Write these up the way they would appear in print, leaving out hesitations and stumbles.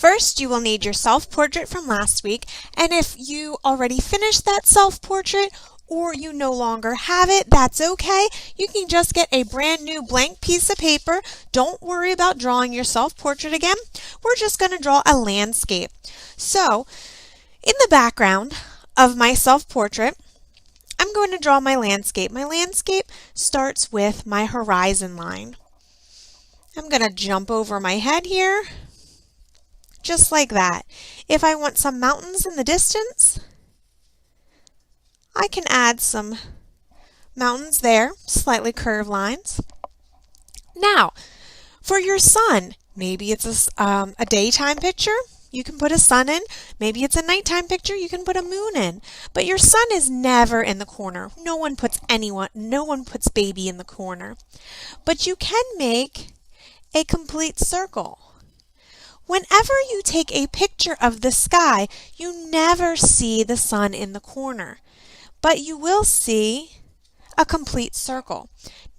First, you will need your self-portrait from last week, and if you already finished that self-portrait or you no longer have it, that's okay. You can just get a brand new blank piece of paper. Don't worry about drawing your self-portrait again. We're just going to draw a landscape. So, in the background of my self-portrait, I'm going to draw my landscape. My landscape starts with my horizon line. I'm going to jump over my head here, just like that. If I want some mountains in the distance, I can add some mountains there, slightly curved lines. Now, for your sun, maybe it's a daytime picture, you can put a sun in. Maybe it's a nighttime picture, you can put a moon in. But your sun is never in the corner. No one puts baby in the corner. But you can make a complete circle. Whenever you take a picture of the sky, you never see the sun in the corner, but you will see a complete circle.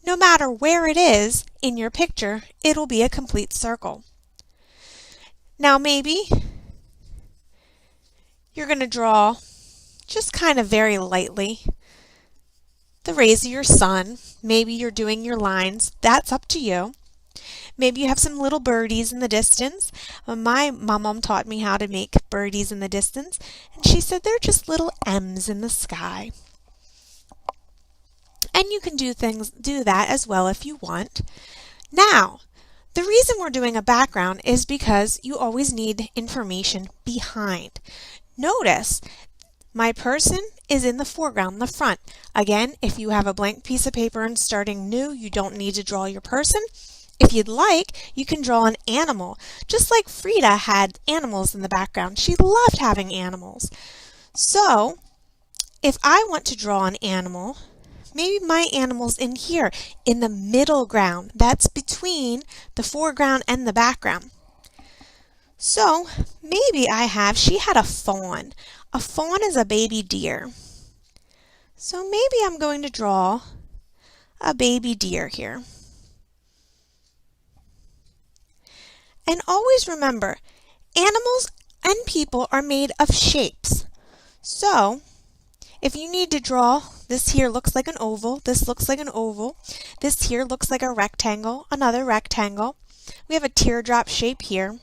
No matter where it is in your picture, it'll be a complete circle. Now maybe you're going to draw just kind of very lightly the rays of your sun. Maybe you're doing your lines. That's up to you. Maybe you have some little birdies in the distance. My mom taught me how to make birdies in the distance, and she said they're just little M's in the sky. And you can do that as well if you want. Now, the reason we're doing a background is because you always need information behind. Notice, my person is in the foreground, the front. Again, if you have a blank piece of paper and starting new, you don't need to draw your person. If you'd like, you can draw an animal, just like Frida had animals in the background. She loved having animals. So, if I want to draw an animal, maybe my animal's in here, in the middle ground. That's between the foreground and the background. So, maybe she had a fawn. A fawn is a baby deer. So maybe I'm going to draw a baby deer here. And always remember, animals and people are made of shapes. So, if you need to draw, this here looks like an oval, this looks like an oval, this here looks like a rectangle, another rectangle. We have a teardrop shape here.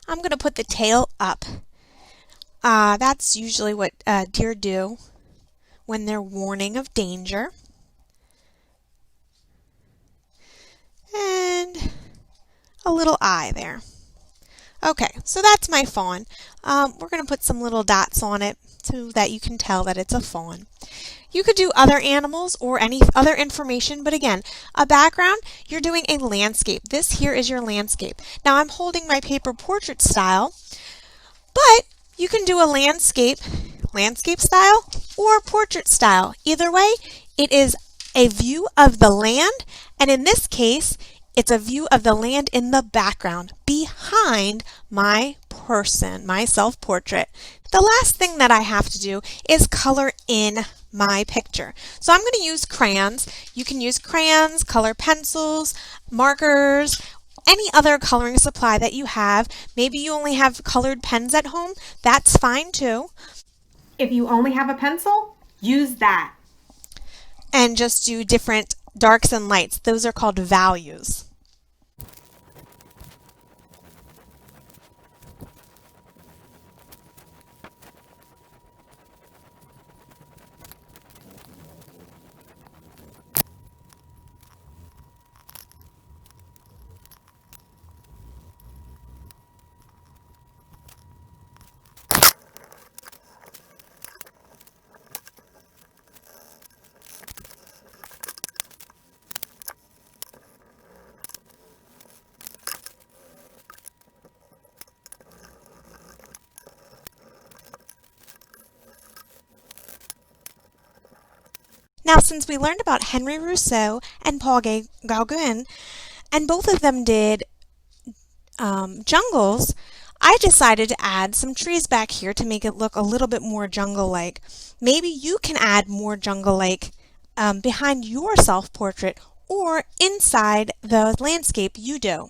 I'm going to put the tail up. That's usually what deer do when they're warning of danger. And a little eye there. Okay, so that's my fawn. We're going to put some little dots on it so that you can tell that it's a fawn. You could do other animals or any other information, but again, a background, you're doing a landscape. This here is your landscape. Now I'm holding my paper portrait style, but you can do a landscape style or portrait style. Either way, it is a view of the land, and in this case, it's a view of the land in the background behind my person, my self-portrait. The last thing that I have to do is color in my picture. So I'm going to use crayons. You can use crayons, color pencils, markers, any other coloring supply that you have. Maybe you only have colored pens at home. That's fine too. If you only have a pencil, use that. And just do different darks and lights. Those are called values. Now, since we learned about Henry Rousseau and Paul Gauguin, and both of them did jungles, I decided to add some trees back here to make it look a little bit more jungle-like. Maybe you can add more jungle-like behind your self-portrait or inside the landscape you do.